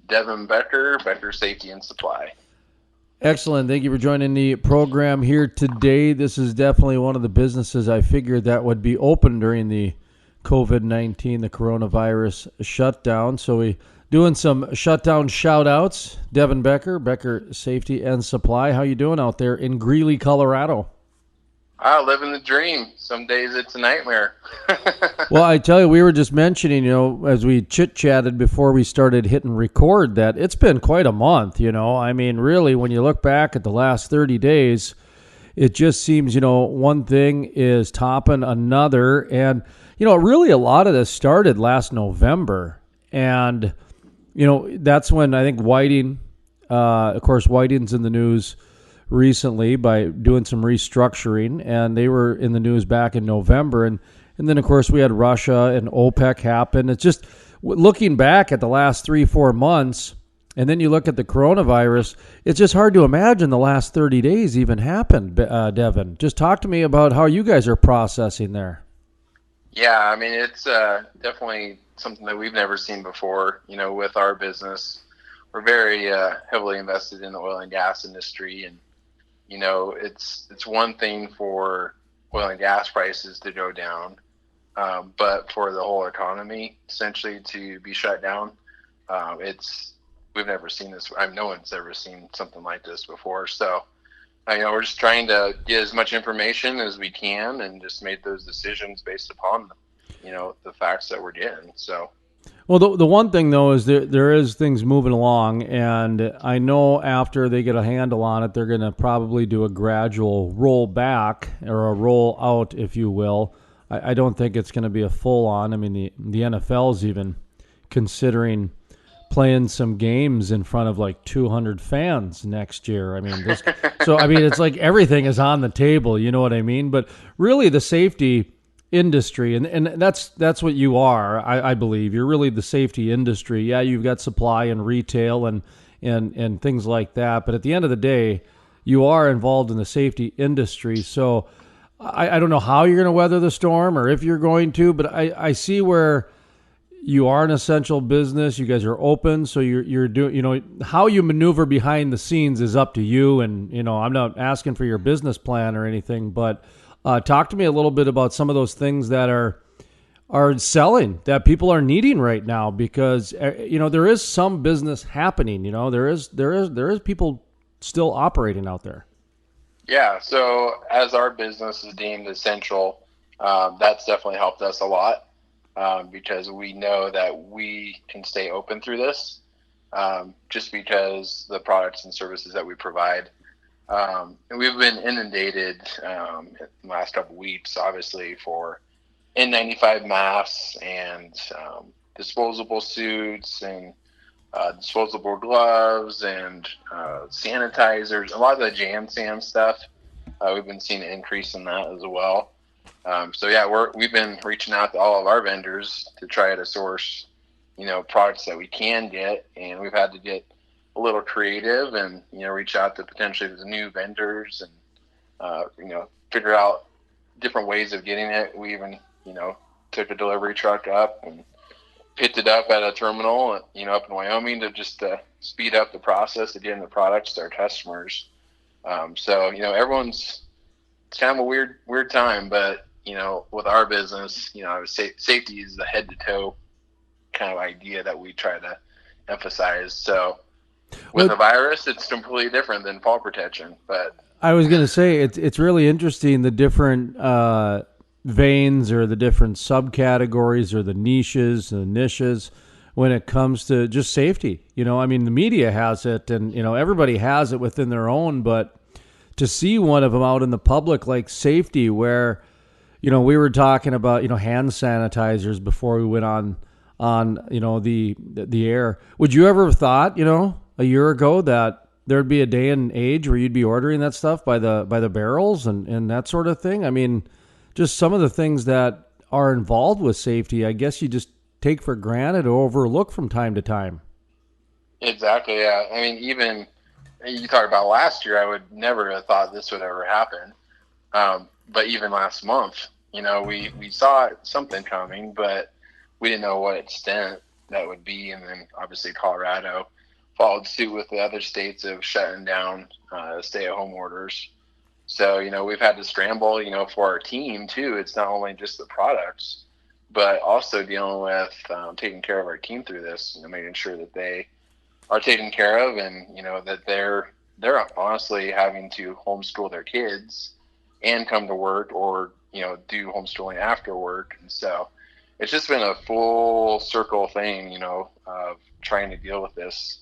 Devin Becker, Becker Safety and Supply. Excellent. Thank you for joining the program here today. This is definitely one of the businesses I figured that would be open during the COVID-19, the coronavirus shutdown. So we doing some shutdown shout outs. Devin Becker, Becker Safety and Supply. How you doing out there in Greeley, Colorado? Living the dream. Some days it's a nightmare. Well, I tell you, we were just mentioning, as we chit-chatted before we started hitting record, that it's been quite a month, I mean, really, when you look back at the last 30 days, it just seems, one thing is topping another. And, really a lot of this started last November. And, that's when I think Whiting, of course, Whiting's in the news recently by doing some restructuring, and they were in the news back in November. And then, of course, we had Russia and OPEC happen. It's just looking back at the last 3-4 months, and then you look at the coronavirus, it's just hard to imagine the last 30 days even happened, Devin. Just talk to me about how you guys are processing there. Yeah, I mean, it's definitely something that we've never seen before, with our business. We're very heavily invested in the oil and gas industry, and, it's one thing for oil and gas prices to go down, but for the whole economy essentially to be shut down, we've never seen this. No one's ever seen something like this before. So, we're just trying to get as much information as we can and just make those decisions based upon, the facts that we're getting. So. Well, the one thing, though, is there is things moving along, and I know after they get a handle on it, they're going to probably do a gradual roll back or a roll out, if you will. I don't think it's going to be a full-on. I mean, the NFL's even considering playing some games in front of like 200 fans next year. I mean, it's like everything is on the table, you know what I mean? But really the safety industry, and that's what you are, I believe. You're really the safety industry. Yeah, you've got supply and retail and things like that, but at the end of the day, you are involved in the safety industry. So I don't know how you're going to weather the storm or if you're going to, but I see where you are an essential business. You guys are open, so you're doing, how you maneuver behind the scenes is up to you. And, I'm not asking for your business plan or anything, but talk to me a little bit about some of those things that are selling, that people are needing right now, because there is some business happening. There is people still operating out there. Yeah. So as our business is deemed essential, that's definitely helped us a lot, because we know that we can stay open through this, just because the products and services that we provide. And we've been inundated in the last couple of weeks, obviously, for N95 masks and disposable suits and disposable gloves and sanitizers. A lot of the JanSan stuff, we've been seeing an increase in that as well. So yeah, we've been reaching out to all of our vendors to try to source, products that we can get, and we've had to get a little creative and, reach out to potentially the new vendors and, figure out different ways of getting it. We even, took a delivery truck up and picked it up at a terminal, up in Wyoming to just speed up the process of getting the products to our customers. So, it's kind of a weird time, but, with our business, safety is the head to toe kind of idea that we try to emphasize. So, with a virus, it's completely different than fall protection. But I was going to say it's really interesting, the different veins or the different subcategories or the niches when it comes to just safety. I mean, the media has it, and everybody has it within their own. But to see one of them out in the public, like safety, where we were talking about hand sanitizers before we went on the air. Would you ever have thought a year ago that there'd be a day and age where you'd be ordering that stuff by the barrels and that sort of thing? I mean, just some of the things that are involved with safety, I guess you just take for granted or overlook from time to time. Exactly, yeah. I mean, even you talk about last year, I would never have thought this would ever happen. But even last month, we saw something coming, but we didn't know what extent. that would be. And then obviously Colorado followed suit with the other states of shutting down stay-at-home orders. So, we've had to scramble, for our team too. It's not only just the products, but also dealing with taking care of our team through this, making sure that they are taken care of, and, that they're honestly having to homeschool their kids and come to work, or, do homeschooling after work. And so it's just been a full circle thing, of trying to deal with this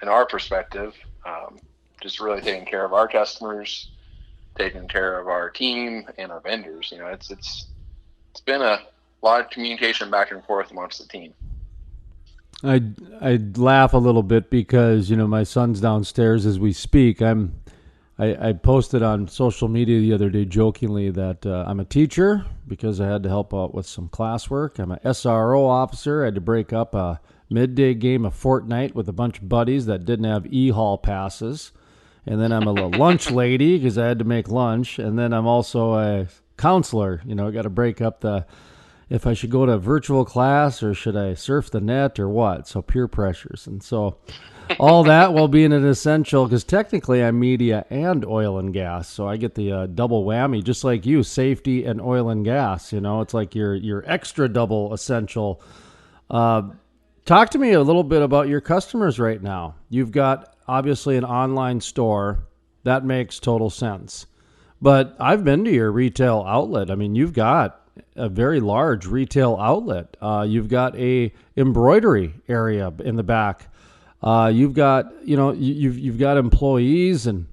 in our perspective, just really taking care of our customers, taking care of our team and our vendors. It's been a lot of communication back and forth amongst the team. I laugh a little bit because my son's downstairs as we speak. I posted on social media the other day jokingly that I'm a teacher because I had to help out with some classwork. I'm an SRO officer. I had to break up a midday game of Fortnite with a bunch of buddies that didn't have E-Hall passes. And then I'm a little lunch lady because I had to make lunch. And then I'm also a counselor. I got to break up if I should go to virtual class or should I surf the net or what. So peer pressures. And so all that while being an essential, because technically I'm media and oil and gas. So I get the double whammy, just like you, safety and oil and gas. It's like you're extra double essential. Talk to me a little bit about your customers right now. You've got obviously an online store. That makes total sense. But I've been to your retail outlet. I mean, you've got a very large retail outlet. You've got a embroidery area in the back. You've got, you've got employees, and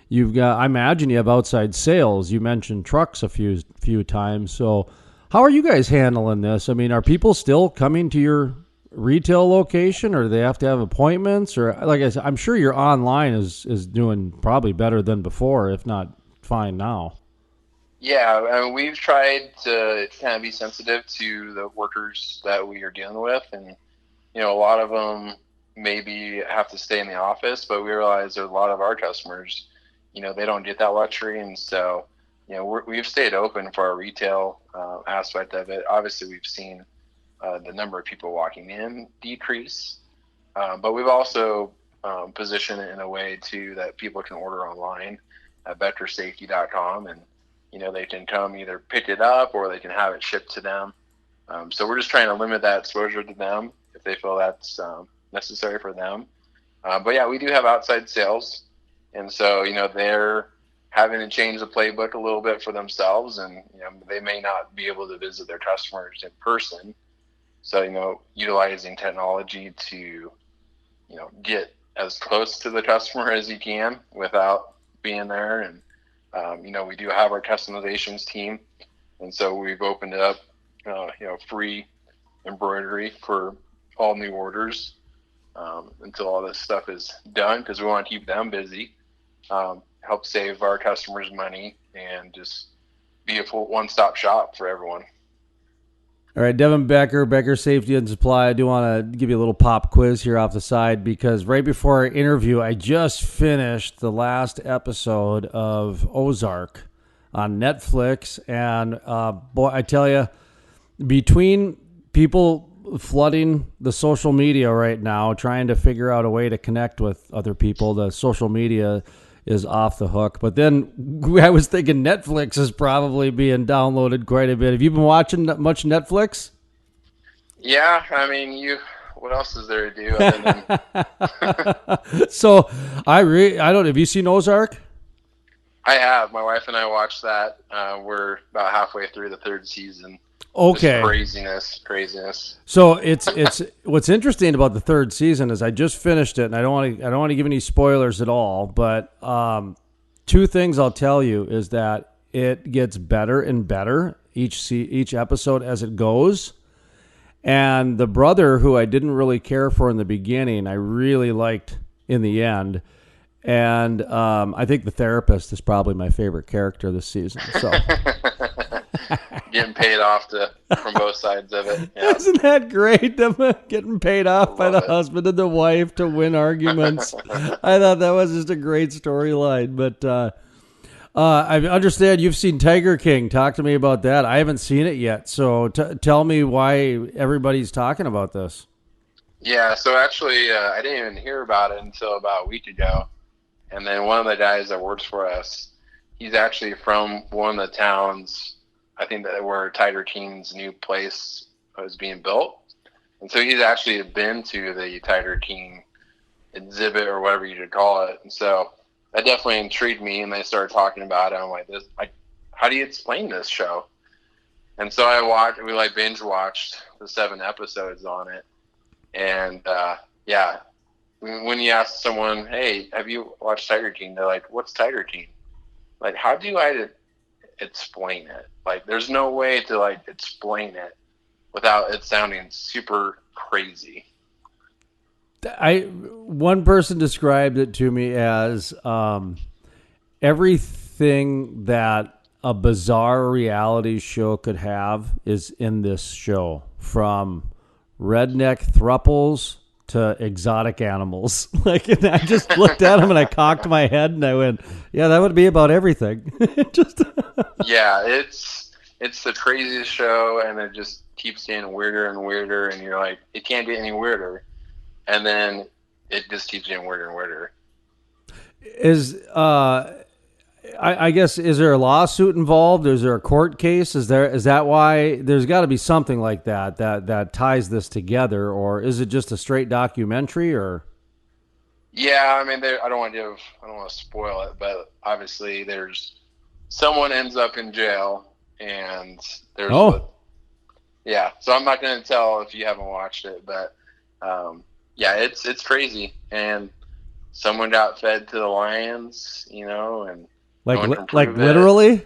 you've got, I imagine you have outside sales. You mentioned trucks a few times. So how are you guys handling this? I mean, are people still coming to your retail location, or do they have to have appointments? Or like I said, I'm sure your online is doing probably better than before, if not fine now. Yeah, I mean, we've tried to kind of be sensitive to the workers that we are dealing with, and a lot of them maybe have to stay in the office, but we realize there's a lot of our customers, they don't get that luxury, and so we've stayed open for our retail aspect of it. Obviously, we've seen the number of people walking in decrease, but we've also positioned it in a way too that people can order online at beckersafety.com, and they can come either pick it up or they can have it shipped to them. So we're just trying to limit that exposure to them if they feel that's necessary for them. But yeah, we do have outside sales, and so they're having to change the playbook a little bit for themselves, and they may not be able to visit their customers in person. So, utilizing technology to, get as close to the customer as you can without being there. And, we do have our customizations team. And so we've opened up, free embroidery for all new orders until all this stuff is done, because we want to keep them busy, help save our customers money, and just be a full one-stop shop for everyone. All right, Devin Becker, Becker Safety and Supply. I do want to give you a little pop quiz here off the side, because right before our interview, I just finished the last episode of Ozark on Netflix. And boy, I tell you, between people flooding the social media right now, trying to figure out a way to connect with other people, the social media is off the hook. But then I was thinking Netflix is probably being downloaded quite a bit. Have you been watching much Netflix? Yeah, I mean, what else is there to do other than... So I don't. Have you seen Ozark? I have. My wife and I watched that. We're about halfway through the third season. Okay. Just craziness. So it's what's interesting about the third season is I just finished it, and I don't want to give any spoilers at all, but two things I'll tell you is that it gets better and better each episode as it goes. And the brother, who I didn't really care for in the beginning, I really liked in the end. And I think the therapist is probably my favorite character this season. So getting paid off from both sides of it. Yeah. Isn't that great? Them getting paid off by the husband and the wife to win arguments. I thought that was just a great storyline. But I understand you've seen Tiger King. Talk to me about that. I haven't seen it yet. So tell me why everybody's talking about this. Yeah, so actually, I didn't even hear about it until about a week ago. And then one of the guys that works for us, he's actually from one of the towns, I think that where Tiger King's new place was being built. And so he's actually been to the Tiger King exhibit or whatever you could call it. And so that definitely intrigued me. And they started talking about it. I'm like, how do you explain this show? And so we binge watched the 7 episodes on it. And yeah, when you ask someone, hey, have you watched Tiger King? They're like, what's Tiger King? Like, how do I explain it? Like, there's no way to explain it without it sounding super crazy. One person described it to me as everything that a bizarre reality show could have is in this show, from redneck thruples to exotic animals. And I just looked at him and I cocked my head and I went, yeah, that would be about everything. Yeah, it's the craziest show, and it just keeps getting weirder and weirder, and you're like, it can't get any weirder. And then it just keeps getting weirder and weirder. I guess, is there a lawsuit involved? Is there a court case? Is that why there's got to be something like that ties this together, or is it just a straight documentary? Or yeah, I mean, I don't want to spoil it, but obviously there's someone ends up in jail, and there's yeah. So I'm not going to tell if you haven't watched it, but yeah, it's crazy, and someone got fed to the lions, and like literally.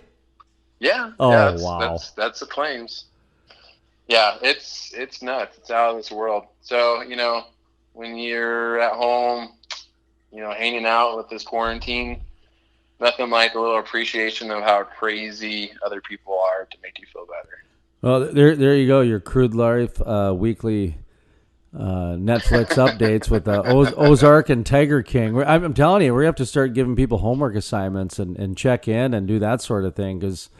Yeah. Oh, yeah, wow. That's the claims. Yeah, it's nuts. It's out of this world. So when you're at home, hanging out with this quarantine, nothing like a little appreciation of how crazy other people are to make you feel better. Well, there you go. Your Crude Life weekly Netflix updates with Ozark and Tiger King. I'm telling you, we have to start giving people homework assignments and check in and do that sort of thing, because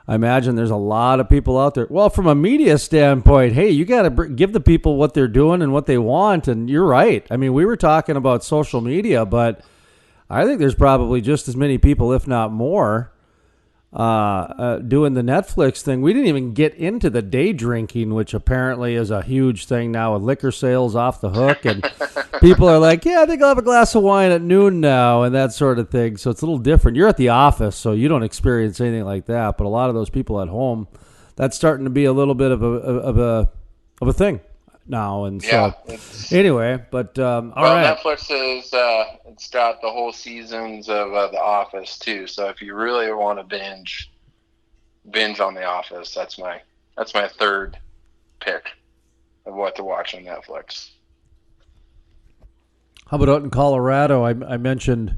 I imagine there's a lot of people out there. Well, from a media standpoint, hey, you got to give the people what they're doing and what they want. And you're right. I mean, we were talking about social media, but I think there's probably just as many people, if not more, doing the Netflix thing. We didn't even get into the day drinking, which apparently is a huge thing now with liquor sales off the hook. And people are like, yeah, I think I'll have a glass of wine at noon now and that sort of thing. So it's a little different. You're at the office, so you don't experience anything like that. But a lot of those people at home, that's starting to be a little bit of a thing now. And so anyway, but all right. Netflix is it's got the whole seasons of The Office too. So if you really want to binge on The Office, that's my third pick of what to watch on Netflix. How about out in Colorado? I mentioned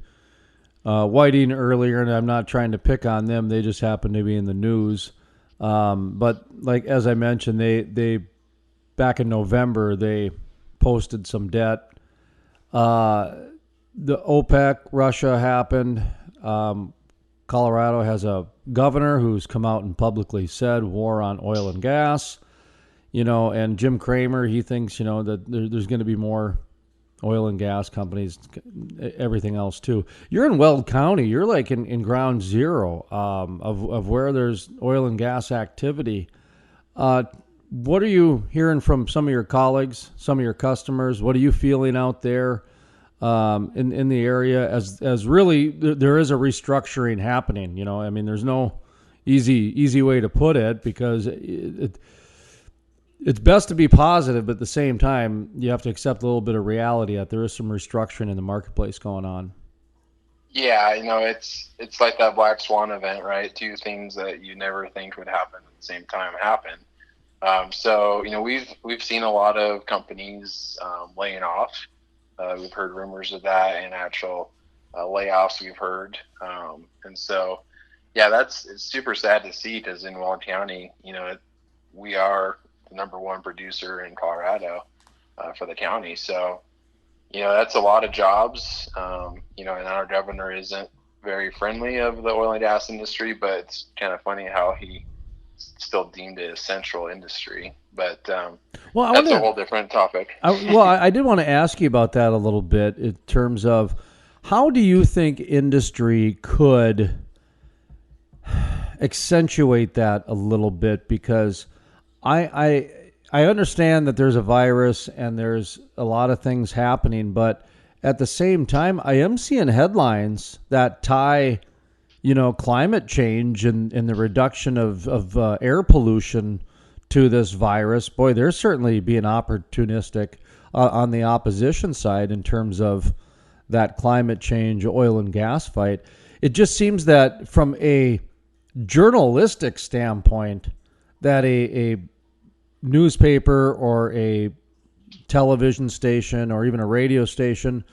Whiting earlier, and I'm not trying to pick on them. They just happen to be in the news. But like as I mentioned, they back in November, they posted some debt. The OPEC, Russia happened. Colorado has a governor who's come out and publicly said war on oil and gas. And Jim Cramer, he thinks, that there's going to be more oil and gas companies, everything else too. You're in Weld County. You're like in ground zero of where there's oil and gas activity. What are you hearing from some of your colleagues, some of your customers? What are you feeling out there in the area as really there is a restructuring happening? I mean, there's no easy way to put it, because it's best to be positive, but at the same time, you have to accept a little bit of reality that there is some restructuring in the marketplace going on. Yeah, it's like that black swan event, right? Two things that you never think would happen at the same time happen. So we've seen a lot of companies laying off. We've heard rumors of that, and actual layoffs we've heard. And so, yeah, it's super sad to see, because in Weld County, we are the number one producer in Colorado for the county. So, that's a lot of jobs. And our governor isn't very friendly of the oil and gas industry, but it's kind of funny how he still deemed an essential industry. But well, that's a whole different topic. I did want to ask you about that a little bit in terms of how do you think industry could accentuate that a little bit? Because I understand that there's a virus and there's a lot of things happening, but at the same time, I am seeing headlines that tie, climate change and the reduction of air pollution to this virus. Boy, they're certainly being opportunistic on the opposition side in terms of that climate change, oil and gas fight. It just seems that from a journalistic standpoint, that a newspaper or a television station or even a radio station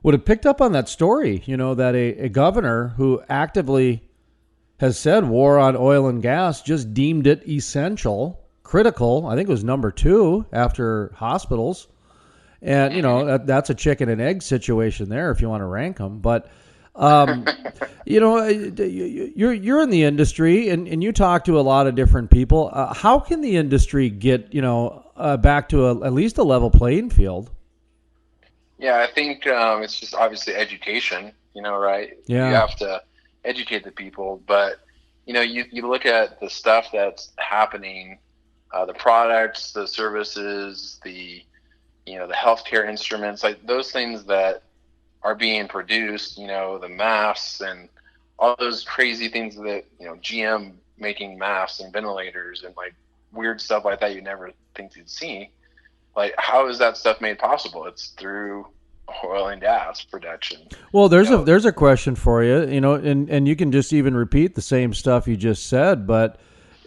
would have picked up on that story, that a governor who actively has said war on oil and gas just deemed it essential, critical. I think it was number 2 after hospitals. And, that's a chicken and egg situation there if you want to rank them. But, you're in the industry and you talk to a lot of different people. How can the industry get, back to at least a level playing field? Yeah, I think it's just obviously education, right? Yeah. You have to educate the people. But, you look at the stuff that's happening, the products, the services, the healthcare instruments, like those things that are being produced, the masks and all those crazy things that, GM making masks and ventilators and like weird stuff like that you never think you'd see. Like, how is that stuff made possible? It's through oil and gas production. Well, there's a question for you, and you can just even repeat the same stuff you just said, but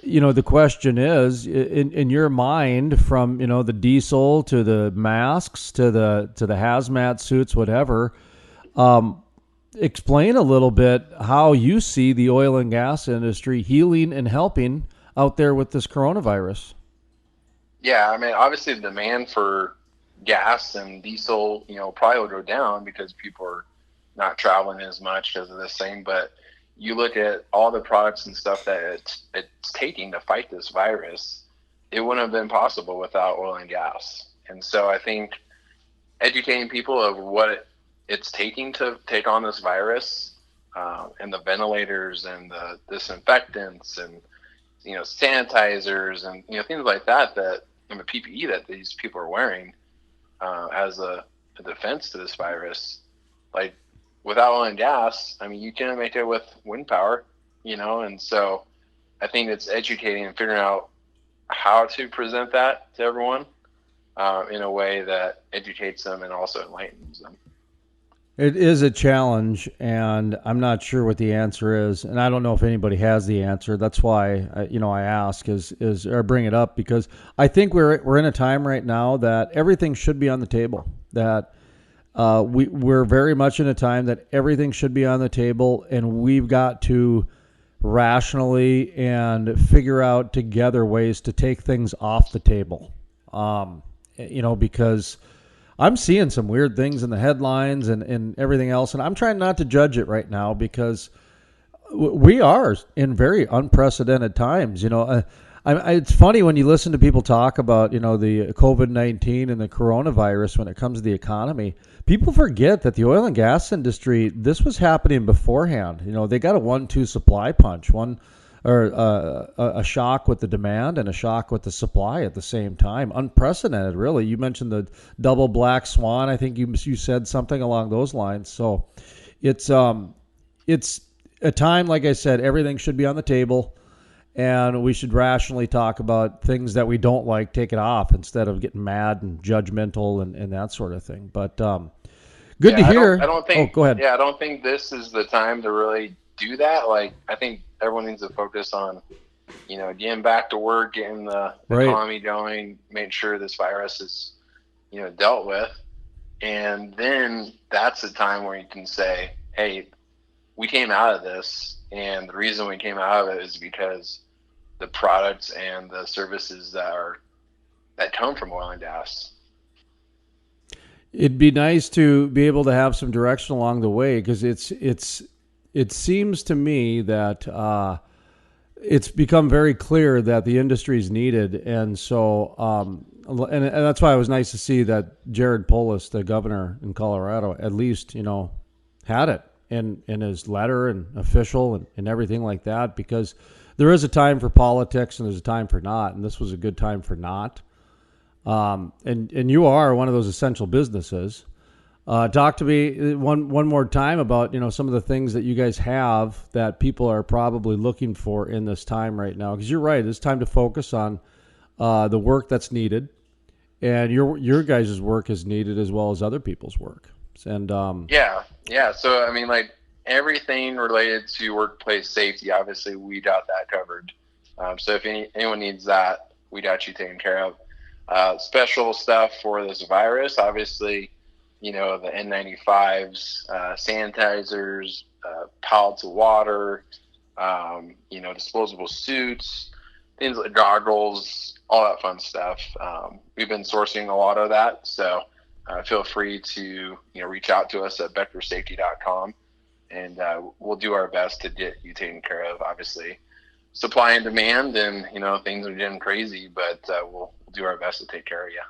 the question is, in your mind, from the diesel to the masks to the hazmat suits, whatever. Explain a little bit how you see the oil and gas industry healing and helping out there with this coronavirus. Yeah, I mean, obviously the demand for gas and diesel, probably will go down because people are not traveling as much because of this thing. But you look at all the products and stuff that it's taking to fight this virus, it wouldn't have been possible without oil and gas. And so I think educating people of what it's taking to take on this virus, and the ventilators and the disinfectants and, sanitizers and, things like that, and the PPE that these people are wearing as a defense to this virus, like without oil and gas, I mean, you can't make it with wind power, and so I think it's educating and figuring out how to present that to everyone in a way that educates them and also enlightens them. It is a challenge, and I'm not sure what the answer is, and I don't know if anybody has the answer. That's why I ask or bring it up, because I think we're in a time right now that everything should be on the table. That we're very much in a time that everything should be on the table, and we've got to rationally and figure out together ways to take things off the table. Because I'm seeing some weird things in the headlines and everything else, and I'm trying not to judge it right now because we are in very unprecedented times. It's funny when you listen to people talk about, the COVID-19 and the coronavirus when it comes to the economy. People forget that the oil and gas industry, this was happening beforehand. They got a 1-2 supply punch, a shock with the demand and a shock with the supply at the same time. Unprecedented, really. You mentioned the double black swan. I think you said something along those lines. So it's a time, like I said, everything should be on the table, and we should rationally talk about things that we don't like, take it off instead of getting mad and judgmental and that sort of thing. But good to hear. I don't think. Oh, go ahead. Yeah, I don't think this is the time to really do that. Like, I think everyone needs to focus on, getting back to work, getting the economy going, making sure this virus is, dealt with. And then that's the time where you can say, hey, we came out of this, and the reason we came out of it is because the products and the services that come from oil and gas. It'd be nice to be able to have some direction along the way, because it seems to me that it's become very clear that the industry is needed, and so and that's why it was nice to see that Jared Polis, the governor in Colorado, at least had it in his letter and official and everything like that, because there is a time for politics and there's a time for not, and this was a good time for not. And you are one of those essential businesses. Talk to me one more time about some of the things that you guys have that people are probably looking for in this time right now. Because you're right, it's time to focus on the work that's needed, and your guys' work is needed as well as other people's work. And yeah. So I mean, like everything related to workplace safety, obviously we got that covered. So if anyone needs that, we got you taken care of. Special stuff for this virus, obviously. The N95s, sanitizers, pallets of water, disposable suits, things like goggles, all that fun stuff. We've been sourcing a lot of that, so feel free to reach out to us at beckersafety.com, and we'll do our best to get you taken care of. Obviously, supply and demand, and things are getting crazy, but we'll do our best to take care of you.